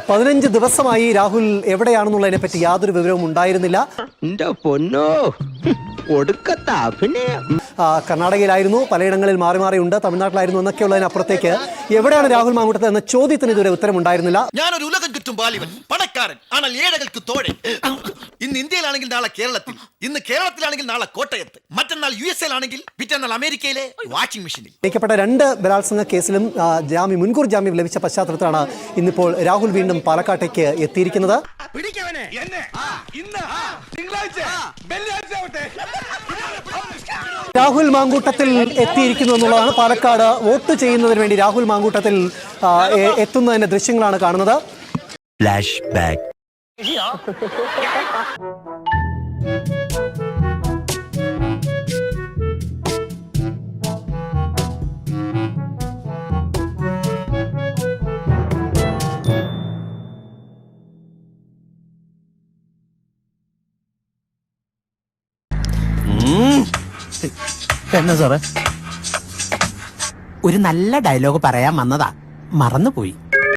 15 ദിവസമായി രാഹുൽ എവിടെയാണെന്നുള്ളതിനെ പറ്റി യാതൊരു വിവരവും ഉണ്ടായിരുന്നില്ല. കർണാടകയിലായിരുന്നു, പലയിടങ്ങളിൽ മാറി മാറിയുണ്ട്, തമിഴ്നാട്ടിലായിരുന്നു എന്നൊക്കെയുള്ളതിനപ്പുറത്തേക്ക് എവിടെയാണ് രാഹുൽ മാങ്കൂട്ടത്തിൽ എന്ന ചോദ്യത്തിന് ഇതുവരെ ഉത്തരമുണ്ടായിരുന്നില്ല. ഞാനൊരു ഉലകം ചുറ്റും ബാലിവൻ, പണക്കാരൻ, ஆனால் ഏഴകൾക്ക് തോഴൻ. ഇന്ന് ഇന്ത്യയിലാണെങ്കിൽ നാളെ കേരളത്തിൽ, ഇന്ന് കേരളത്തിലാണെങ്കിൽ നാളെ കോട്ടയത്ത്, മറ്റന്നാൾ USA-ലാണെങ്കിൽ പിറ്റന്നാൾ അമേരിക്കയിലെ വാഷിംഗ് മെഷീനിൽ. പ്പെട്ട 2 ബലാത്സംഗ കേസിലും മുൻകൂർ ജാമ്യം ലഭിച്ച പശ്ചാത്തലത്തിലാണ് ഇന്നിപ്പോൾ രാഹുൽ വീണ്ടും പാലക്കാട്ടേക്ക് എത്തിയിരിക്കുന്നത്. രാഹുൽ മാങ്കൂട്ടത്തിൽ എത്തിയിരിക്കുന്നു എന്നുള്ളതാണ്. പാലക്കാട് വോട്ട് ചെയ്യുന്നതിന് വേണ്ടി രാഹുൽ മാങ്കൂട്ടത്തിൽ എത്തുന്നതിന്റെ ദൃശ്യങ്ങളാണ് കാണുന്നത്. Flash back. എന്നാ സാറേ, ഒരു നല്ല ഡയലോഗ് പറയാൻ വന്നതാ, മറന്നുപോയി.